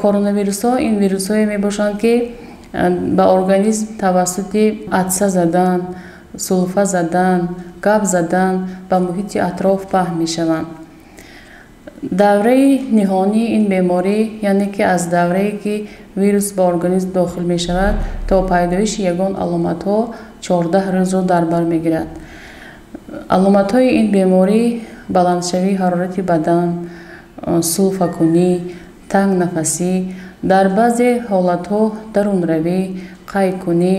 коронавирусҳо ин вирусҳое мебошанд, ки ба организм тавассути атса задан, сулфа задан, гап задан ба муҳити атроф паҳн мешаванд. давраи ниҳонии ин беморӣ, яъне ки аз даврае ки вирус ба организм дохил мешавад то пайдоиши ягон аломатҳо 14 рӯзро дар бар мегирад. аломатҳои ин беморӣ баландшавии ҳарорати бадан, сулфакунӣ, тангнафасӣ, дар баъзе ҳолатҳо дарунравӣ, қайкунӣ,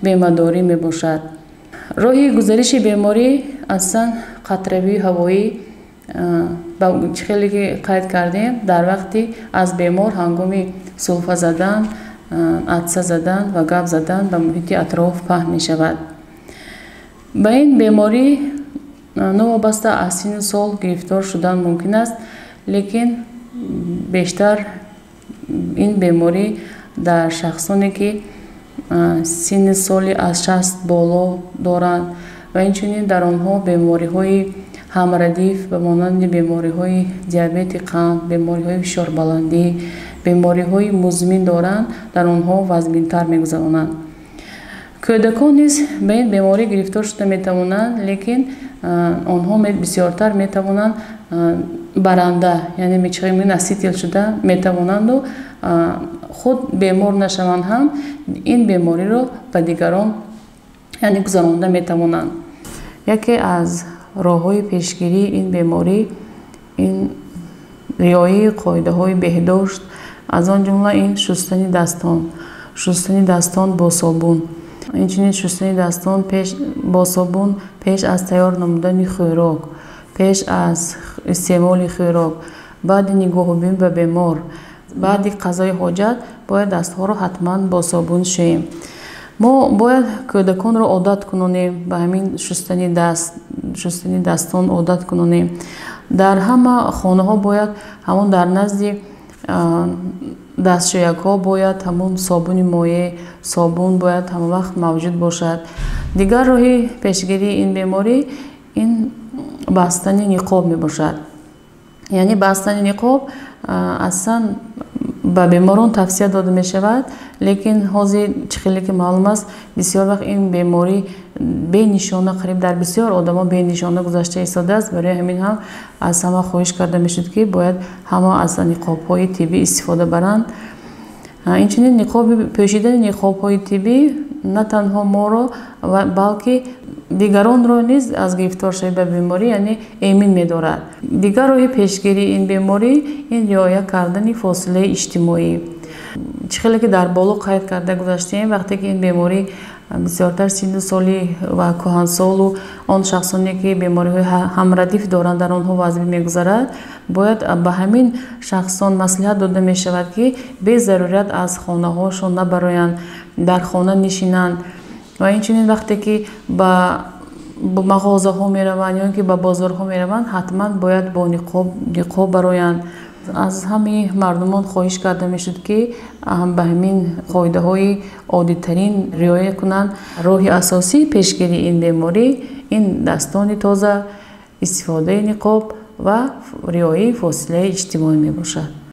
бемадорӣ мебошад. роҳи гузариши беморӣ аслан қатравии ҳавоӣ хеле ки қайд кардем дар вақти аз бемор ҳангоми сулфа задан, атса задан ва гап задан ба муҳити атроф паҳн мешавад. ба ин беморӣ новобаста аз синни сол гирифтор шудан мумкин аст, лекин бештар ин беморӣ дар шахсоне ки синни соли аз 60 боло доранд ва инчунин дар онҳо бемориҳои ҳамрадиф ба монанди бемориҳои диабети қанд, бемориҳои фишорбаландӣ, бемориҳои музмин доранд, дар онҳо вазминтар мегузаронанд. кӯдакон низ ба ин беморӣ гирифтор шуда метавонанд, лекин онҳо бисёртар метавонанд баранда, яъне мечиғи наситил шуда метавонанду худ бемор нашаванд ҳам ин бемориро ба дигарон яъне гузаронда метавонанд. яке аз роҳҳои пешгирии ин беморӣ ин риояи қоидаҳои беҳдошт, аз он ҷумла ин шустани дастон бо собун, инчунин шустани дастон бо собун пеш аз тайёр намудани хӯрок, пеш аз истеъмоли хӯрок, баъди нигоҳубинӣ ба бемор, баъди қазои ҳоҷат бояд дастҳоро ҳатман бо собун шӯем. мо бояд кӯдаконро одат кунонем ба ҳамин шустани дастон одат кунонем. дар ҳама хонаҳо бояд ҳамон дар назди дастшӯякҳо бояд ҳамон собуни моеъ, собун бояд ҳама вақт мавҷуд бошад. дигар роҳи пешгирии ин беморӣ ин бастани ниқоб мебошад. яъне бастани ниқоб аслан ба беморон тавсия дода мешавад, лекин ҳозир чӣ хеле ки маълум аст, бисёр вақт ин беморӣ бенишона, қариб дар бисёр одамо бенишона гузашта истодааст. барои ҳамин ҳам аз ҳама хоҳиш карда мешуд, ки бояд ҳама аз ниқобҳои тиббӣ истифода баранд. инчунин пӯшидани ниқобҳои тиббӣ на танҳо моро, балки дигаронро низ аз гирифторшавӣ ба беморӣ яъне эмин медорад. дигар роҳи пешгирии ин беморӣ ин риоя кардани фосилаи иҷтимоӣ. чӣ хеле ки дар боло қайд карда гузаштем, вақте ки ин беморӣ бисёртар синни соли ва кӯҳансолу он шахсоне ки бемориҳои ҳамрадиф доранд дар онҳо вазъ мегузарад, бояд ба ҳамин шахсон маслиҳат дода мешавад, ки без зарурият аз хонаҳошон набароянд, дар хона нишинанд. ва инчунин вақте ки ба мағозаҳо мераванд ё ки ба бозорҳо мераванд, ҳатман бояд бо ниқоб бароянд. аз ҳамаи мардумон хоҳиш карда мешуд, ки ба ҳамин қоидаҳои оддитарин риоя кунанд. роҳи асосии пешгирии ин беморӣ ин дастони тоза, истифодаи ниқоб ва риояи фосилаи иҷтимоӣ мебошад.